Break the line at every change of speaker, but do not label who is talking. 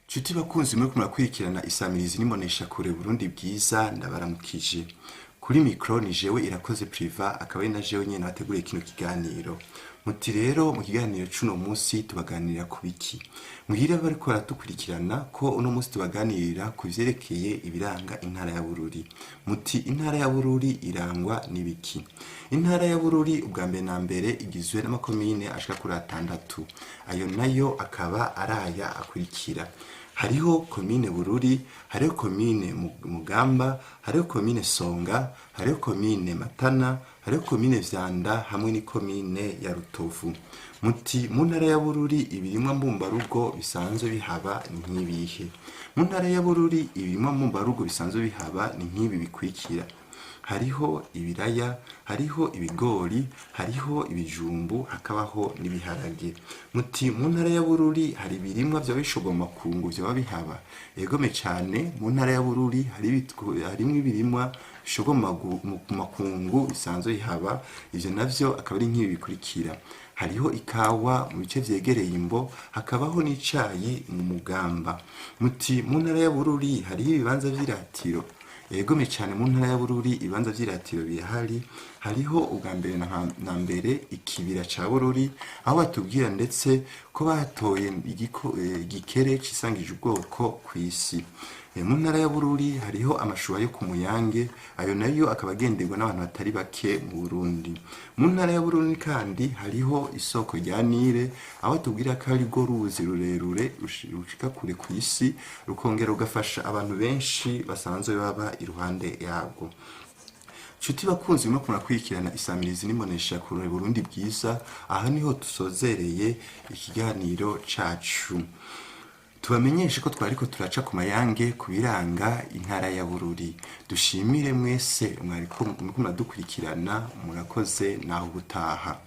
Chuti bakunzi muriko murakurikirana isamirizi n'imbonesha kure Burundi bwiza ndabaramukije. Kuri micro ni jewe Irakoze Priva akaba ari na jewe nyene nateguriye kino kiganiro. Muti rero mu kiganiro cuno musi tubaganirira ku biki. Muhira bariko baratukurikirana ko uno musi tubaganirira ku vyerekeye ibiranga intara ya Bururi. Muti intara ya Bururi irangwa n'ibiki. Intara ya Bururi ubwa mbere na mbere igizwe n'amakomine ashika kuri 6. Ayo nayo akaba araya akurikira. Hariho komine Bururi, hariho komine Mugamba, hariho komine Songa, hariho komine Matana, hariho komine Vyanda hamwe ni komine ya Rutovu. Muti mu ntara ya Bururi ibirimwa mbumbarugo bisanzwe bihaba ni nk'ibihe. Mu ntara ya Bururi ibirimwa mbumbarugo bisanzwe bihaba ni nk'ibi bikurikira. Hariho ibiraya, hariho ibigori, hariho ibijumbu, hakabaho n'ibiharage. Muti mu ntara ya Bururi hari ibirimwa vyo bishogoma kungu vyo bihaba. Egome cane mu ntara ya Bururi harimwo ibirimwa bishogoma makungu bisanzwe bihaba. Ivyo navyo akaba ari nk'ibi bikurikira. Hariho ikawa mu bice vyegereye imbo, hakabaho n'icayi mu Mugamba. Muti mu ntara ya Bururi hariho ibibanza vy'iratiro. Egome cyane mu ntara ya Bururi ibanza vy'iratiro bihari. Hariho ubwa mbere na mbere ikibira ca Bururi aho batubwira ndetse ko batoye igikere cisangije ubwoko kw'isi. Mu ntara ya Bururi hariho amashuba yo ku Muyange, ayo nayo akaba agenderwa n'abantu batari bake mu Burundi. Mu ntara ya Bururi kandi hariho isoko rya Nile aho tubwira ko ari go ruzi rurerure rushika kure kw'isi rukongera rugafasha abantu benshi basanzwe baba iruhande yabwo. Chuti bakunzi muriko murakurikirana isamirizi n'imbonesha kure Burundi bwiza, aha niho tusozereye ikiganiro cacu. Tubamenyeshe ko twariko turaca ku mayange ku biranga intara ya Bururi. Dushimire mwese mwariko muradukurikirana, murakoze naho gutaha.